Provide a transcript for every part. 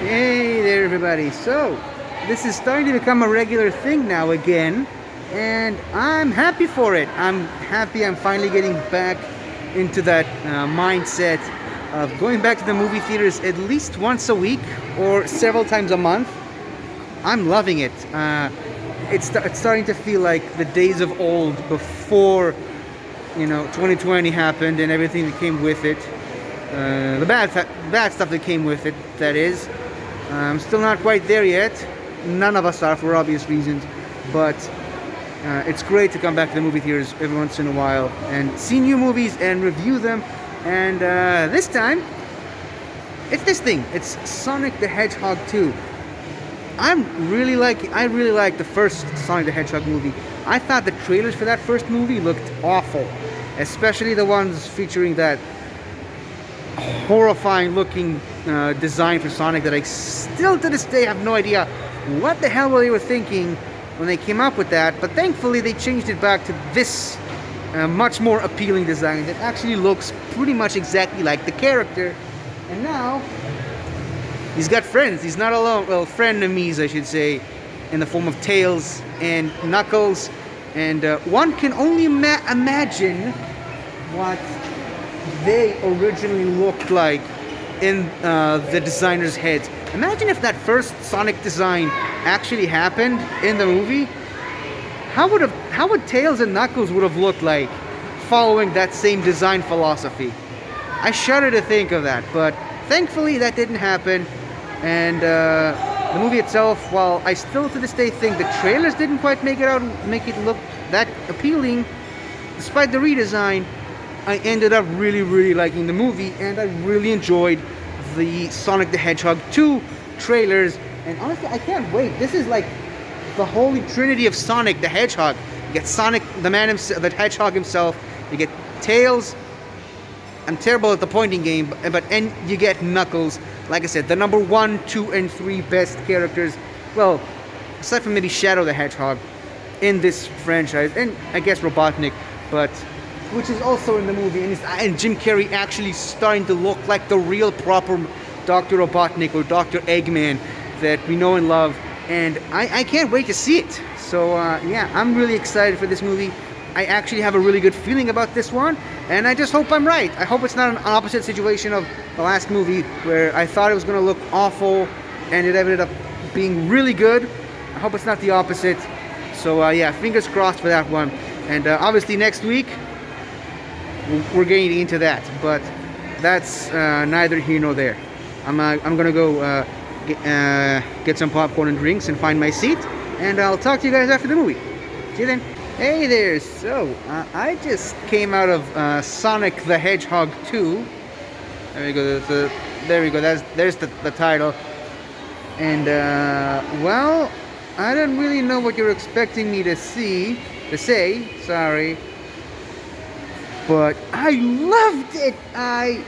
Hey there, everybody. So, this is starting to become a regular thing now again, and I'm happy for it. I'm happy I'm finally getting back into that mindset of going back to the movie theaters at least once a week or several times a month. I'm loving it. It's starting to feel like the days of old before, 2020 happened and everything that came with it. The bad stuff that came with it, that is. I'm still not quite there yet. None of us are for obvious reasons. But it's great to come back to the movie theaters every once in a while and see new movies and review them. And this time, it's this thing. It's Sonic the Hedgehog 2. I really like the first Sonic the Hedgehog movie. I thought the trailers for that first movie looked awful. Especially the ones featuring that horrifying looking design for Sonic that I still to this day have no idea what the hell they were thinking when they came up with that, but thankfully they changed it back to this much more appealing design that actually looks pretty much exactly like the character. And now he's got friends. He's not alone. Well, frenemies I should say, in the form of Tails and Knuckles, and one can only imagine what they originally looked like in the designer's heads. Imagine if that first Sonic design actually happened in the movie. How would Tails and Knuckles would have looked like following that same design philosophy? I shudder to think of that, but thankfully that didn't happen. And the movie itself, while I still to this day think the trailers didn't quite make it look that appealing, despite the redesign, I ended up really liking the movie, and I really enjoyed the Sonic the Hedgehog 2 trailers. And honestly, I can't wait. This is like the holy trinity of Sonic the Hedgehog. You get Sonic, the the Hedgehog himself. You get Tails. I'm terrible at the pointing game, and you get Knuckles. Like I said, the number 1, 2, and 3 best characters. Well, aside from maybe Shadow the Hedgehog in this franchise, and I guess Robotnik, but which is also in the movie, and Jim Carrey actually starting to look like the real proper Dr. Robotnik or Dr. Eggman that we know and love, and I can't wait to see it. So yeah, I'm really excited for this movie. I actually have a really good feeling about this one, and I just hope I'm right. I hope it's not an opposite situation of the last movie where I thought it was going to look awful and it ended up being really good. I hope it's not the opposite. So yeah, fingers crossed for that one. And obviously next week we're getting into that, but that's neither here nor there. I'm gonna go get some popcorn and drinks and find my seat, and I'll talk to you guys after the movie. See you then. Hey there. So I just came out of Sonic the Hedgehog 2. There we go. There we go. There's the title. And well, I don't really know what you're expecting me to say. Sorry. But I loved it. I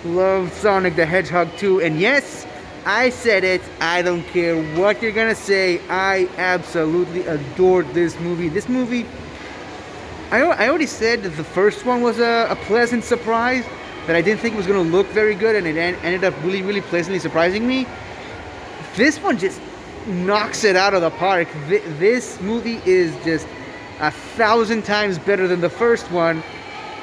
love Sonic the Hedgehog 2. And yes, I said it. I don't care what you're gonna say. I absolutely adored this movie. This movie, I already said that the first one was a pleasant surprise, that I didn't think it was gonna look very good, and it ended up really pleasantly surprising me. This one just knocks it out of the park. This movie is just 1,000 times better than the first one,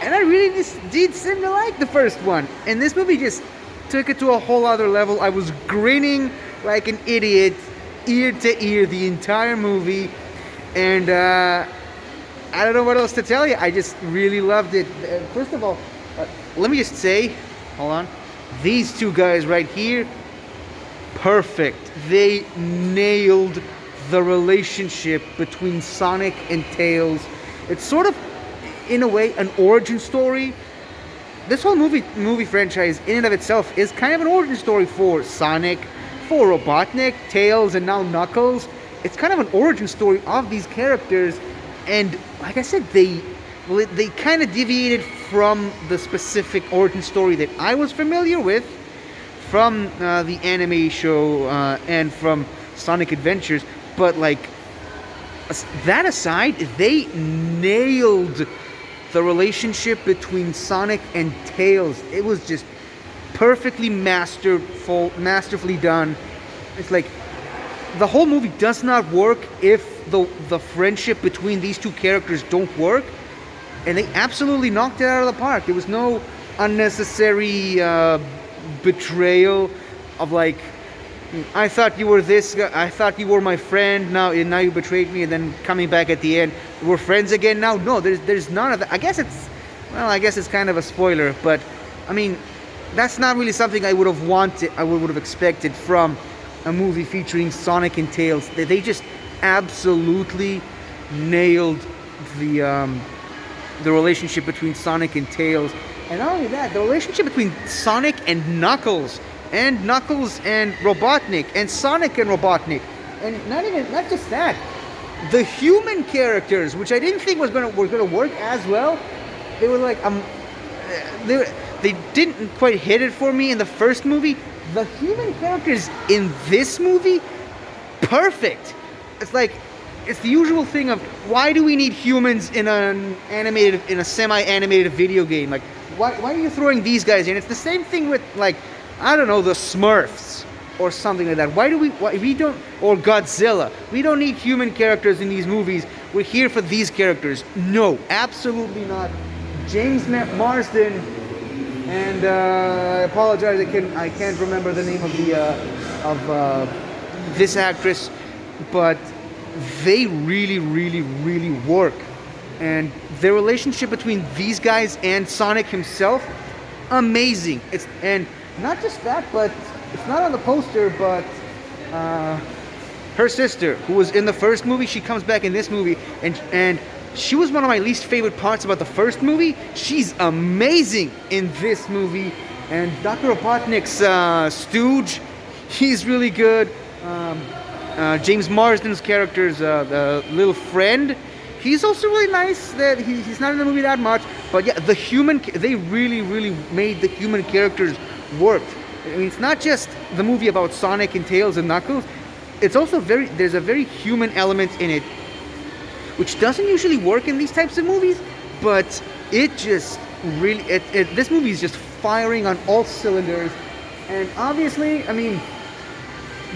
and I really just did seem to like the first one. And this movie just took it to a whole other level. I was grinning like an idiot, ear to ear, the entire movie, and I don't know what else to tell you. I just really loved it. First of all, let me just say, hold on, these two guys right here, perfect. They nailed the relationship between Sonic and Tails. It's sort of, in a way, an origin story. This whole movie franchise, in and of itself, is kind of an origin story for Sonic, for Robotnik, Tails, and now Knuckles. It's kind of an origin story of these characters, and like I said, they kind of deviated from the specific origin story that I was familiar with from the anime show and from Sonic Adventures. But like that aside, they nailed the relationship between Sonic and Tails. It was just perfectly masterfully done. It's like the whole movie does not work if the friendship between these two characters don't work, and they absolutely knocked it out of the park. There was no unnecessary betrayal of like, I thought you were this guy, I thought you were my friend, now you betrayed me, and then coming back at the end, we're friends again now. No, there's none of that. I guess it's kind of a spoiler, but I mean, that's not really something I would have expected from a movie featuring Sonic and Tails. They just absolutely nailed the relationship between Sonic and Tails. And not only that, the relationship between Sonic and Knuckles and Robotnik, and Sonic and Robotnik, and not just that, the human characters, which I didn't think were gonna work as well. They were like they didn't quite hit it for me in the first movie. The human characters in this movie, perfect. It's like, it's the usual thing of, why do we need humans in a semi-animated video game? Like, why are you throwing these guys in? It's the same thing with, like, I don't know, the Smurfs or something like that. Why we don't, or Godzilla. We don't need human characters in these movies. We're here for these characters. No, absolutely not. James Marsden, and I apologize, I can't remember the name of this actress, but they really, really, really work. And the relationship between these guys and Sonic himself, amazing. And not just that, but it's not on the poster, but her sister, who was in the first movie, she comes back in this movie, and she was one of my least favorite parts about the first movie. She's amazing in this movie. And Dr. Robotnik's stooge, he's really good. James Marsden's character's the little friend, he's also really nice. That he's not in the movie that much, but yeah, they really, really made the human characters work. I mean, it's not just the movie about Sonic and Tails and Knuckles. It's also there's a very human element in it, which doesn't usually work in these types of movies, but it just really, this movie is just firing on all cylinders. And obviously, I mean,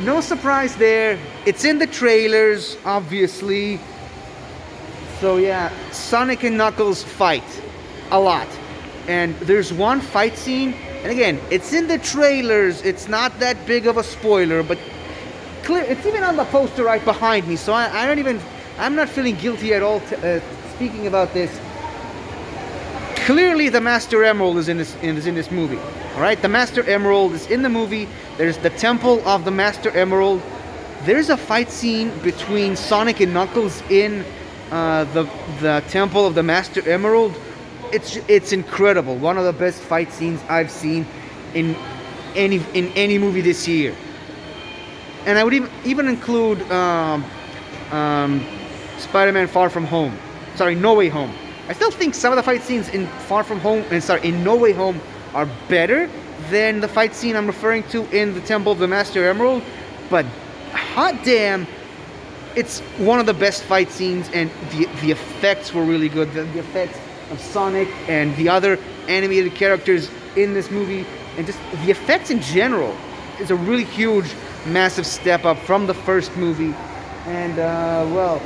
no surprise there. It's in the trailers, obviously. So yeah, Sonic and Knuckles fight a lot. And there's one fight scene, and again, it's in the trailers. It's not that big of a spoiler, but clear. It's even on the poster right behind me, so I'm not feeling guilty at all speaking about this. Clearly, the Master Emerald is in this movie. All right, the Master Emerald is in the movie. There's the Temple of the Master Emerald. There's a fight scene between Sonic and Knuckles in the Temple of the Master Emerald. It's incredible. One of the best fight scenes I've seen in any movie this year. And I would even include Spider-Man Far From Home. Sorry, No Way Home. I still think some of the fight scenes in in No Way Home are better than the fight scene I'm referring to in the Temple of the Master Emerald, but hot damn, it's one of the best fight scenes, and the effects were really good. The effects of Sonic and the other animated characters in this movie, and just the effects in general, is a really huge, massive step up from the first movie. And well,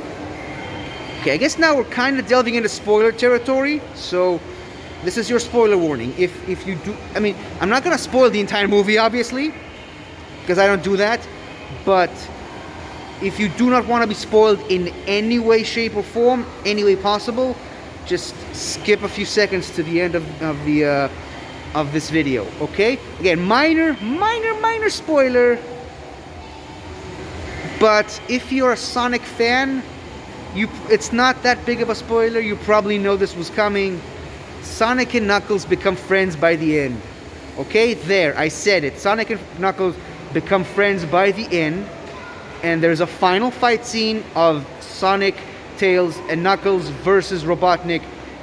okay, I guess now we're kind of delving into spoiler territory, so this is your spoiler warning. If you do, I mean, I'm not gonna spoil the entire movie, obviously, because I don't do that, but if you do not want to be spoiled in any way, shape, or form, any way possible, just skip a few seconds to the end of this video, okay? Again, minor spoiler, but if you're a Sonic fan, it's not that big of a spoiler. You probably know this was coming. Sonic and Knuckles become friends by the end. Okay, there, I said it. Sonic and Knuckles become friends by the end, and there's a final fight scene of Sonic, Tails, and Knuckles versus Robotnik.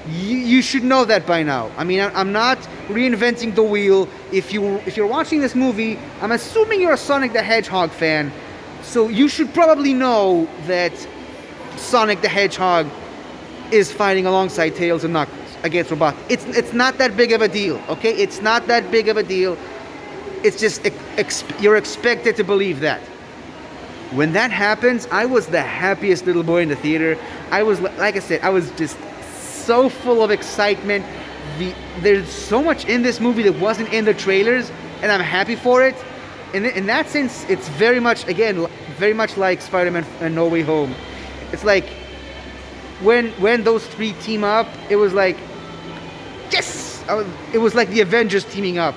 You should know that by now. I mean, I'm not reinventing the wheel. If you're watching this movie, I'm assuming you're a Sonic the Hedgehog fan, so you should probably know that Sonic the Hedgehog is fighting alongside Tails and Knuckles against Robotnik. It's not that big of a deal, okay? It's not that big of a deal. it's just you're expected to believe that. When that happens, I was the happiest little boy in the theater. I was, like I said, I was just so full of excitement. There's so much in this movie that wasn't in the trailers, and I'm happy for it. In that sense, it's very much, again, very much like Spider-Man No Way Home. It's like when those three team up, it was like, yes! It was like the Avengers teaming up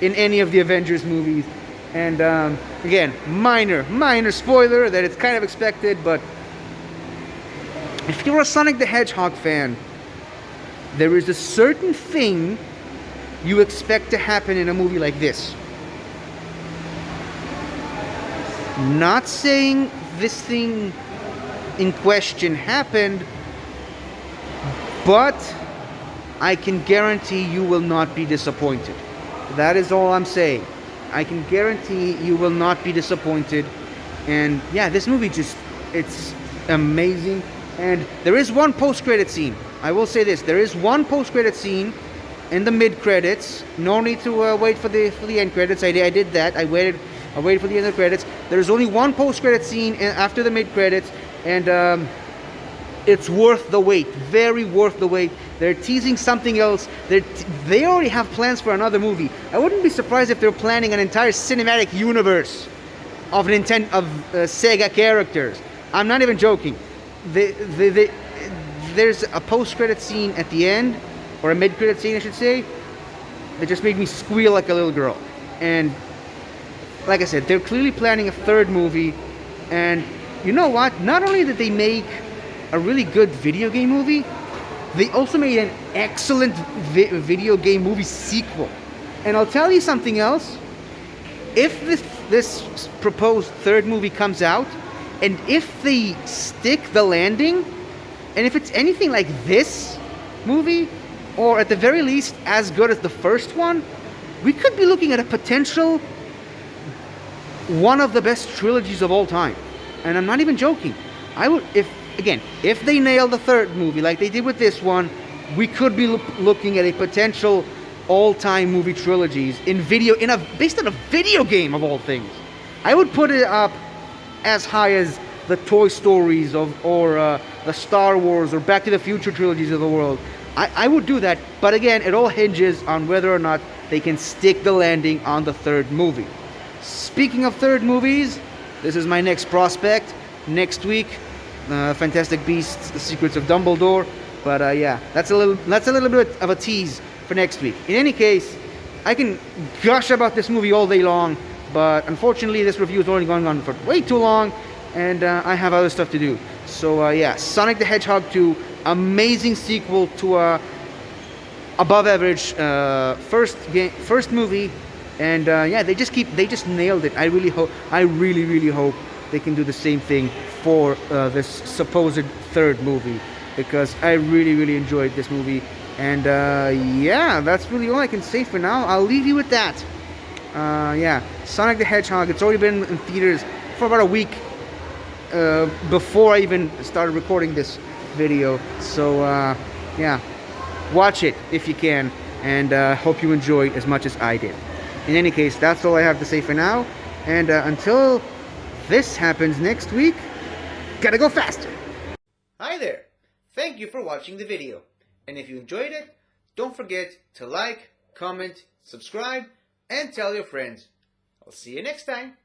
in any of the Avengers movies. And again, minor spoiler that it's kind of expected, but if you're a Sonic the Hedgehog fan, there is a certain thing you expect to happen in a movie like this. Not saying this thing in question happened, but I can guarantee you will not be disappointed. That is all I'm saying. I can guarantee you will not be disappointed. And yeah, this movie it's amazing. And there is one post-credit scene. I will say this. There is one post-credit scene in the mid-credits. No need to wait for the end credits. I did that. I waited for the end of the credits. There's only one post-credit scene after the mid-credits. And it's worth the wait. Very worth the wait. They're teasing something else. They already have plans for another movie. I wouldn't be surprised if they're planning an entire cinematic universe of Sega characters. I'm not even joking. There's a post-credit scene at the end, or a mid-credit scene, I should say, that just made me squeal like a little girl. And like I said, they're clearly planning a third movie. And you know what? Not only did they make a really good video game movie, they also made an excellent video game movie sequel. And I'll tell you something else. If this proposed third movie comes out, and if they stick the landing, and if it's anything like this movie, or at the very least as good as the first one, we could be looking at a potential one of the best trilogies of all time. And I'm not even joking. If they nail the third movie like they did with this one, we could be looking at a potential all-time movie trilogies based on a video game of all things. I would put it up as high as the Toy Stories or the Star Wars or Back to the Future trilogies of the world. I would do that, but again, it all hinges on whether or not they can stick the landing on the third movie. Speaking of third movies, this is my next prospect. Next week, Fantastic Beasts: The Secrets of Dumbledore. But yeah, that's a little bit of a tease for next week. In any case, I can gush about this movie all day long, but unfortunately, this review is only going on for way too long, and I have other stuff to do. So yeah, Sonic the Hedgehog 2, amazing sequel to a above average first movie, and yeah, they just nailed it. I really hope they can do the same thing for this supposed third movie, because I really enjoyed this movie. And yeah, that's really all I can say for now. I'll leave you with that. Yeah, Sonic the Hedgehog, it's already been in theaters for about a week before I even started recording this video. So yeah, watch it if you can, and hope you enjoy as much as I did. In any case, that's all I have to say for now, and until this happens next week, gotta go faster. Hi there. Thank you for watching the video. And if you enjoyed it, don't forget to like, comment, subscribe, and tell your friends. I'll see you next time.